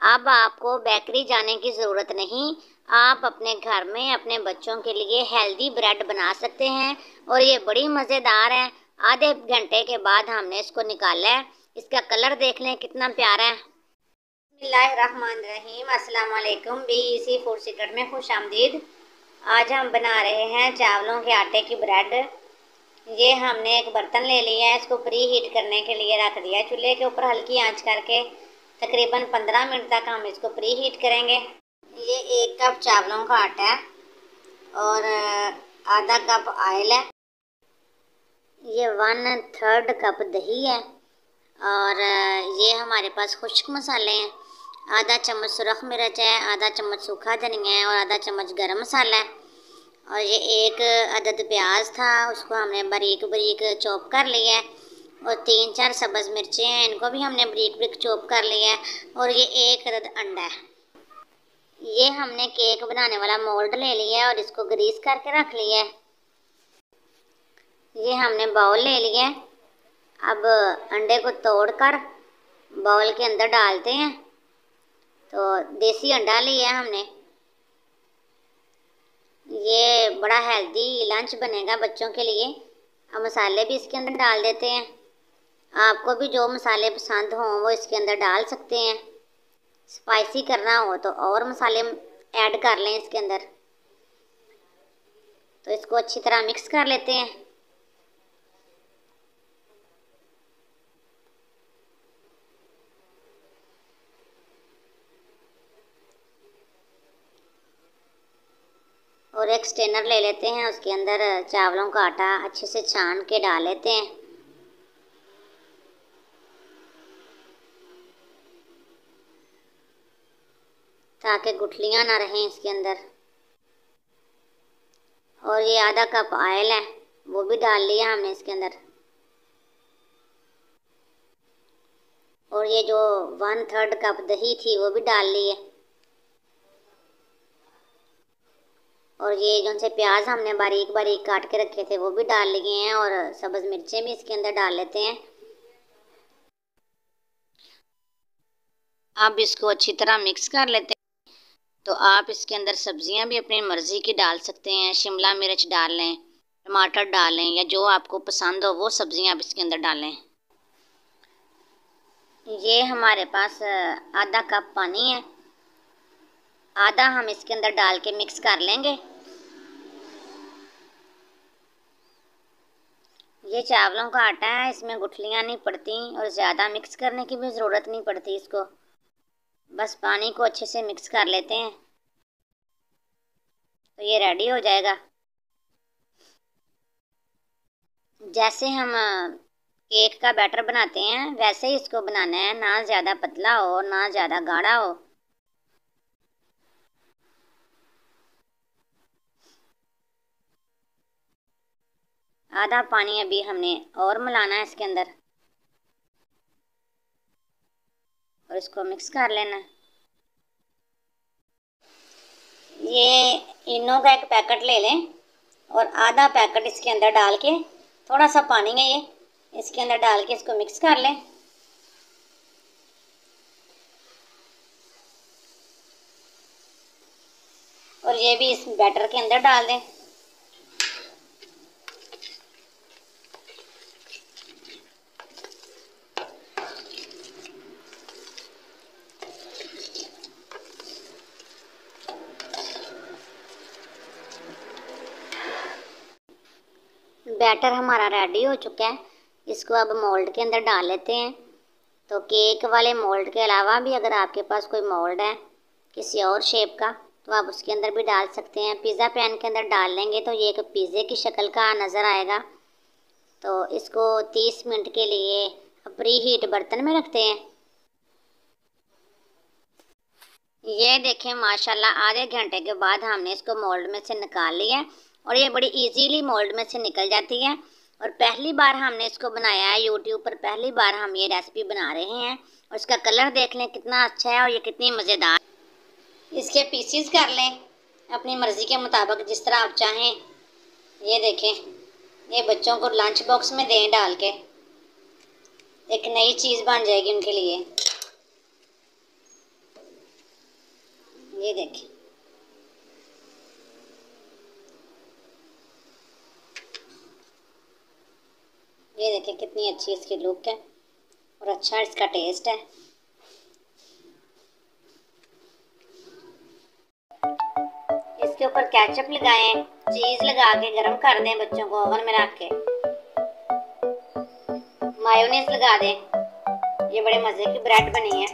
अब आपको बेकरी जाने की ज़रूरत नहीं, आप अपने घर में अपने बच्चों के लिए हेल्दी ब्रेड बना सकते हैं और ये बड़ी मज़ेदार है। आधे घंटे के बाद हमने इसको निकाला है। इसका कलर देख लें कितना प्यारा है। बिस्मिल्लाहिर्रहमानिर्रहीम, अस्सलाम वालेकुम। BEC फूड सीक्रेट में खुश आमदीद। आज हम बना रहे हैं चावलों के आटे की ब्रेड। ये हमने एक बर्तन ले लिया है, इसको प्री हीट करने के लिए रख दिया है चूल्हे के ऊपर हल्की आंच करके। तकरीबन 15 मिनट तक हम इसको प्री हीट करेंगे। ये 1 कप चावलों का आटा है और आधा कप ऑयल है। ये 1/3 कप दही है और ये हमारे पास खुश्क मसाले हैं। आधा चम्मच सुरख मिर्च है, आधा चम्मच सूखा धनिया है और आधा चम्मच गरम मसाला है। और ये 1 अदद प्याज था, उसको हमने बारीक बारीक चॉप कर लिया है। और 3-4 सब्ज़ मिर्चें हैं, इनको भी हमने बारीक बारीक चॉप कर लिया है। और ये 1 अदद अंडा है। ये हमने केक बनाने वाला मोल्ड ले लिया है और इसको ग्रीस करके रख लिया है। ये हमने बाउल ले लिया है। अब अंडे को तोड़कर बाउल के अंदर डालते हैं। तो देसी अंडा लिया है हमने। ये बड़ा हेल्दी लंच बनेगा बच्चों के लिए। अब मसाले भी इसके अंदर डाल देते हैं। आपको भी जो मसाले पसंद हों वो इसके अंदर डाल सकते हैं। स्पाइसी करना हो तो और मसाले ऐड कर लें इसके अंदर। तो इसको अच्छी तरह मिक्स कर लेते हैं। और एक स्ट्रेनर ले लेते हैं, उसके अंदर चावलों का आटा अच्छे से छान के डाल लेते हैं। ताकि गुठलियाँ ना रहें इसके अंदर। और ये आधा कप ऑयल है, वो भी डाल लिया हमने इसके अंदर। और ये जो 1/3 कप दही थी वो भी डाल ली है। और ये जो से प्याज हमने बारीक बारीक काट के रखे थे वो भी डाल लिए हैं और सब्ज़ मिर्चें भी इसके अंदर डाल लेते हैं। अब इसको अच्छी तरह मिक्स कर लेते हैं। तो आप इसके अंदर सब्जियां भी अपनी मर्ज़ी की डाल सकते हैं। शिमला मिर्च डाल लें, टमाटर डाल लें, या जो आपको पसंद हो वो सब्जियां आप इसके अंदर डालें। ये हमारे पास आधा कप पानी है, आधा हम इसके अंदर डाल के मिक्स कर लेंगे। ये चावलों का आटा है, इसमें गुठलियाँ नहीं पड़ती और ज़्यादा मिक्स करने की भी ज़रूरत नहीं पड़ती इसको। बस पानी को अच्छे से मिक्स कर लेते हैं तो ये रेडी हो जाएगा। जैसे हम केक का बैटर बनाते हैं वैसे ही इसको बनाना है, ना ज़्यादा पतला हो ना ज़्यादा गाढ़ा हो। आधा पानी अभी हमने और मिलाना है इसके अंदर और इसको मिक्स कर लेना है। ये इनो का एक पैकेट ले लें और आधा पैकेट इसके अंदर डाल के, थोड़ा सा पानी है ये, इसके अंदर डाल के इसको मिक्स कर लें। और ये भी इस बैटर के अंदर डाल दें। बैटर हमारा रेडी हो चुका है। इसको अब मोल्ड के अंदर डाल लेते हैं। तो केक वाले मोल्ड के अलावा भी अगर आपके पास कोई मोल्ड है किसी और शेप का तो आप उसके अंदर भी डाल सकते हैं। पिज़्ज़ा पैन के अंदर डाल लेंगे तो ये एक पिज़्ज़े की शक्ल का नज़र आएगा। तो इसको 30 मिनट के लिए प्री हीट बर्तन में रखते हैं। ये देखें माशाल्लाह आधे घंटे के बाद हमने इसको मोल्ड में से निकाल लिया और ये बड़ी इजीली मोल्ड में से निकल जाती है। और पहली बार हमने इसको बनाया है यूट्यूब पर, पहली बार हम ये रेसिपी बना रहे हैं। और इसका कलर देख लें कितना अच्छा है और ये कितनी मज़ेदार। इसके पीसीज कर लें अपनी मर्ज़ी के मुताबिक जिस तरह आप चाहें। ये देखें, ये बच्चों को लंच बॉक्स में दें डाल के, एक नई चीज़ बन जाएगी उनके लिए। ये देखें, ये देखें कितनी अच्छी इसकी लुक है और अच्छा इसका टेस्ट है। इसके ऊपर केचप लगाएं, चीज लगा के गरम कर दें, बच्चों को ओवन में रख के मायोनीज लगा दें। ये बड़े मजे की ब्रेड बनी है।